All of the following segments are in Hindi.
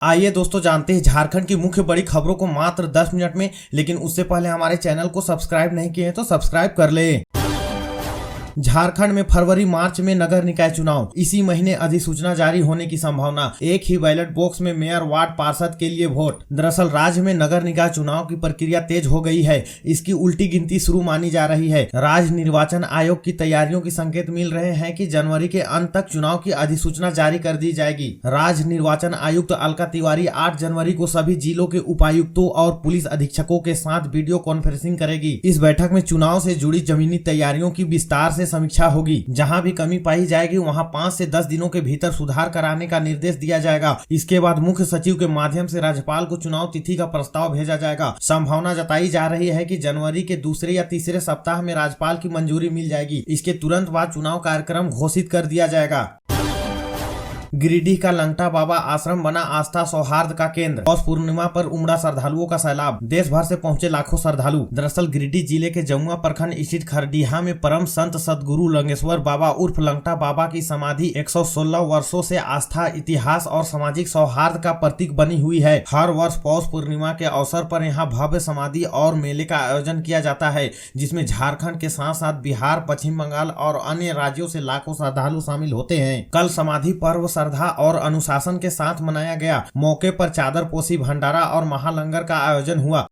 आइए दोस्तों जानते हैं झारखंड की मुख्य बड़ी खबरों को मात्र 10 मिनट में। लेकिन उससे पहले हमारे चैनल को सब्सक्राइब नहीं किए हैं तो सब्सक्राइब कर ले। झारखंड में फरवरी मार्च में नगर निकाय चुनाव, इसी महीने अधिसूचना जारी होने की संभावना। एक ही बैलेट बॉक्स में मेयर, वार्ड पार्षद के लिए वोट। दरअसल राज्य में नगर निकाय चुनाव की प्रक्रिया तेज हो गई है। इसकी उल्टी गिनती शुरू मानी जा रही है। राज्य निर्वाचन आयोग की तैयारियों की संकेत मिल रहे हैं कि जनवरी के अंत तक चुनाव की अधिसूचना जारी कर दी जाएगी। राज्य निर्वाचन आयुक्त अलका तिवारी 8 जनवरी को सभी जिलों के उपायुक्तों और पुलिस अधीक्षकों के साथ वीडियो कॉन्फ्रेंसिंग करेगी। इस बैठक में चुनाव से जुड़ी जमीनी तैयारियों की विस्तार से समीक्षा होगी। जहां भी कमी पाई जाएगी वहां 5 से 10 दिनों के भीतर सुधार कराने का निर्देश दिया जाएगा। इसके बाद मुख्य सचिव के माध्यम से राज्यपाल को चुनाव तिथि का प्रस्ताव भेजा जाएगा। संभावना जताई जा रही है कि जनवरी के दूसरे या तीसरे सप्ताह में राज्यपाल की मंजूरी मिल जाएगी। इसके तुरंत बाद चुनाव कार्यक्रम घोषित कर दिया जाएगा। गिरिडीह का लंगटा बाबा आश्रम बना आस्था सौहार्द का केंद्र। पौष पूर्णिमा पर उमड़ा श्रद्धालुओं का सैलाब, देश भर से पहुंचे लाखों श्रद्धालु। दरअसल गिरिडीह जिले के जमुआ प्रखंड स्थित खरडीहा में परम संत सदगुरु लंगेश्वर बाबा उर्फ लंगटा बाबा की समाधि 116 वर्षों से आस्था, इतिहास और सामाजिक सौहार्द का प्रतीक बनी हुई है। हर वर्ष पौष पूर्णिमा के अवसर पर यहाँ भव्य समाधि और मेले का आयोजन किया जाता है, जिसमें झारखंड के साथ साथ बिहार, पश्चिम बंगाल और अन्य राज्यों से लाखों श्रद्धालु शामिल होते हैं। कल समाधि पर्व श्रद्धा और अनुशासन के साथ मनाया गया। मौके पर चादर पोशी, भंडारा और महालंगर का आयोजन हुआ।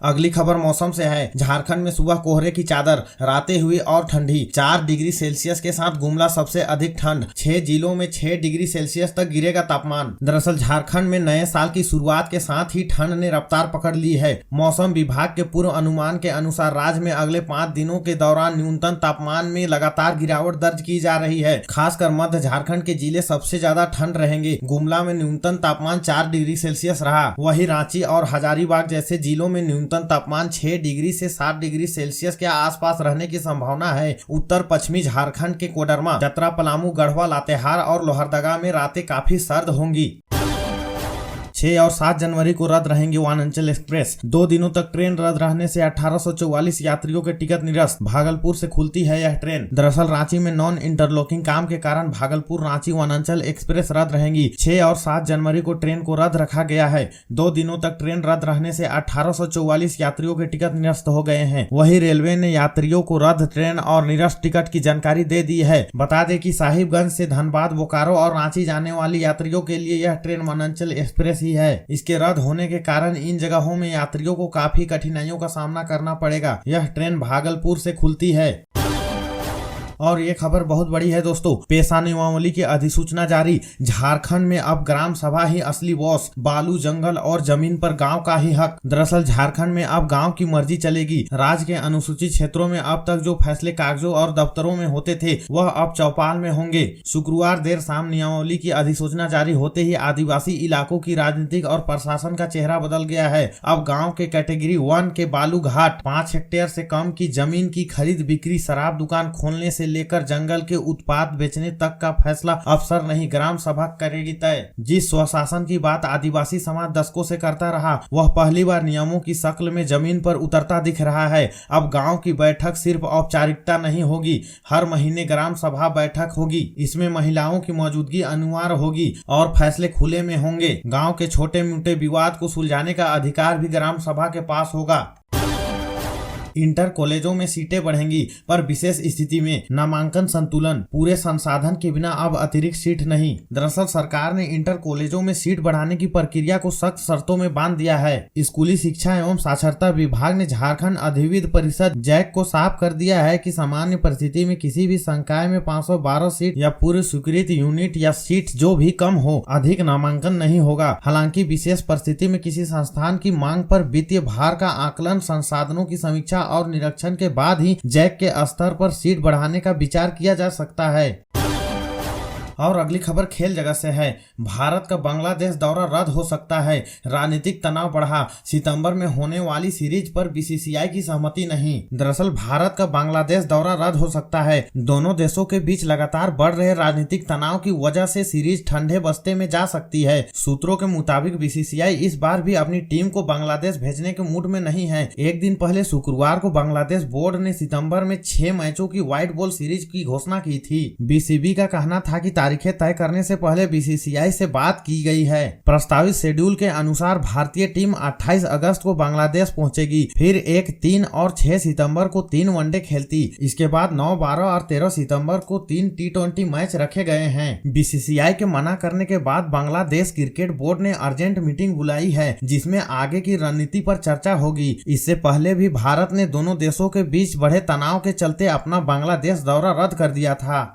अगली खबर मौसम से है। झारखंड में सुबह कोहरे की चादर, रातें हुई और ठंडी। 4 डिग्री सेल्सियस के साथ गुमला सबसे अधिक ठंड। 6 जिलों में 6 डिग्री सेल्सियस तक गिरेगा तापमान। दरअसल झारखंड में नए साल की शुरुआत के साथ ही ठंड ने रफ्तार पकड़ ली है। मौसम विभाग के पूर्व अनुमान के अनुसार राज्य में अगले 5 दिनों के दौरान न्यूनतम तापमान में लगातार गिरावट दर्ज की जा रही है। खासकर मध्य झारखंड के जिले सबसे ज्यादा ठंड रहेंगे। गुमला में न्यूनतम तापमान 4 डिग्री सेल्सियस रहा। वहीं रांची और हजारीबाग जैसे जिलों में न्यूनतम तापमान 6 डिग्री से 7 डिग्री सेल्सियस के आसपास रहने की संभावना है। उत्तर पश्चिमी झारखंड के कोडरमा, चतरा, पलामू, गढ़वा, लातेहार और लोहरदगा में रातें काफी सर्द होंगी। 6 और 7 जनवरी को रद्द रहेंगे वानांचल एक्सप्रेस। 2 दिनों तक ट्रेन रद्द रहने से 1844 यात्रियों के टिकट निरस्त। भागलपुर से खुलती है यह ट्रेन। दरअसल रांची में नॉन इंटरलॉकिंग काम के कारण भागलपुर रांची वानांचल एक्सप्रेस रद्द रहेंगी। 6 और 7 जनवरी को ट्रेन को रद्द रखा गया है। 2 दिनों तक ट्रेन रद्द रहने से 1844 यात्रियों के टिकट निरस्त हो गए हैं। वही रेलवे ने यात्रियों को रद्द ट्रेन और निरस्त टिकट की जानकारी दे दी है। बता दें कि साहिबगंज से धनबाद, बोकारो और रांची जाने वाली यात्रियों के लिए यह ट्रेन वानांचल एक्सप्रेस ही है। इसके रद्द होने के कारण इन जगहों में यात्रियों को काफी कठिनाइयों का सामना करना पड़ेगा। यह ट्रेन भागलपुर से खुलती है। और ये खबर बहुत बड़ी है दोस्तों। पेशा नियमावली की अधिसूचना जारी। झारखंड में अब ग्राम सभा ही असली बॉस। बालू, जंगल और जमीन पर गांव का ही हक। दरअसल झारखंड में अब गांव की मर्जी चलेगी। राज्य के अनुसूचित क्षेत्रों में अब तक जो फैसले कागजों और दफ्तरों में होते थे वह अब चौपाल में होंगे। शुक्रवार देर शाम नियमावली की अधिसूचना जारी होते ही आदिवासी इलाकों की राजनीतिक और प्रशासन का चेहरा बदल गया है। अब गाँव के कैटेगरी 1 के बालू घाट, 5 हेक्टेयर से कम की जमीन की खरीद बिक्री, शराब दुकान खोलने से लेकर जंगल के उत्पाद बेचने तक का फैसला अफसर नहीं ग्राम सभा करेगी तय। जिस स्वशासन की बात आदिवासी समाज दशकों से करता रहा वह पहली बार नियमों की शक्ल में जमीन पर उतरता दिख रहा है। अब गांव की बैठक सिर्फ औपचारिकता नहीं होगी, हर महीने ग्राम सभा बैठक होगी। इसमें महिलाओं की मौजूदगी अनिवार्य होगी और फैसले खुले में होंगे। गाँव के छोटे मोटे विवाद को सुलझाने का अधिकार भी ग्राम सभा के पास होगा। इंटर कॉलेजों में सीटें बढ़ेंगी पर विशेष स्थिति में। नामांकन संतुलन, पूरे संसाधन के बिना अब अतिरिक्त सीट नहीं। दरअसल सरकार ने इंटर कॉलेजों में सीट बढ़ाने की प्रक्रिया को सख्त शर्तों में बांध दिया है। स्कूली शिक्षा एवं साक्षरता विभाग ने झारखंड अधिविद्य परिषद जैक को साफ कर दिया है कि सामान्य परिस्थिति में किसी भी संकाय में 512 सीट या पूर्व स्वीकृत यूनिट या सीट जो भी कम हो, अधिक नामांकन नहीं होगा। हालांकि विशेष परिस्थिति में किसी संस्थान की मांग पर वित्तीय भार का आकलन, संसाधनों की समीक्षा और निरीक्षण के बाद ही जैक के स्तर पर सीट बढ़ाने का विचार किया जा सकता है। और अगली खबर खेल जगत से है। भारत का बांग्लादेश दौरा रद्द हो सकता है। राजनीतिक तनाव बढ़ा। सितंबर में होने वाली सीरीज पर बीसीसीआई की सहमति नहीं। दरअसल भारत का बांग्लादेश दौरा रद्द हो सकता है। दोनों देशों के बीच लगातार बढ़ रहे राजनीतिक तनाव की वजह से सीरीज ठंडे बस्ते में जा सकती है। सूत्रों के मुताबिक बीसीसीआई इस बार भी अपनी टीम को बांग्लादेश भेजने के मूड में नहीं है। एक दिन पहले शुक्रवार को बांग्लादेश बोर्ड ने सितंबर में 6 मैचों की व्हाइट बॉल सीरीज की घोषणा की थी। बीसीबी का कहना था कि तारीखें तय करने से पहले बीसीसीआई से बात की गई है। प्रस्तावित शेड्यूल के अनुसार भारतीय टीम 28 अगस्त को बांग्लादेश पहुंचेगी, फिर 1, 3 और 6 सितंबर को 3 वनडे खेलती। इसके बाद 9, 12 और 13 सितंबर को 3 टी20 मैच रखे गए हैं। बीसीसीआई के मना करने के बाद बांग्लादेश क्रिकेट बोर्ड ने अर्जेंट मीटिंग बुलाई है, जिसमें आगे की रणनीति पर चर्चा होगी। इससे पहले भी भारत ने दोनों देशों के बीच बढ़े तनाव के चलते अपना बांग्लादेश दौरा रद्द कर दिया था।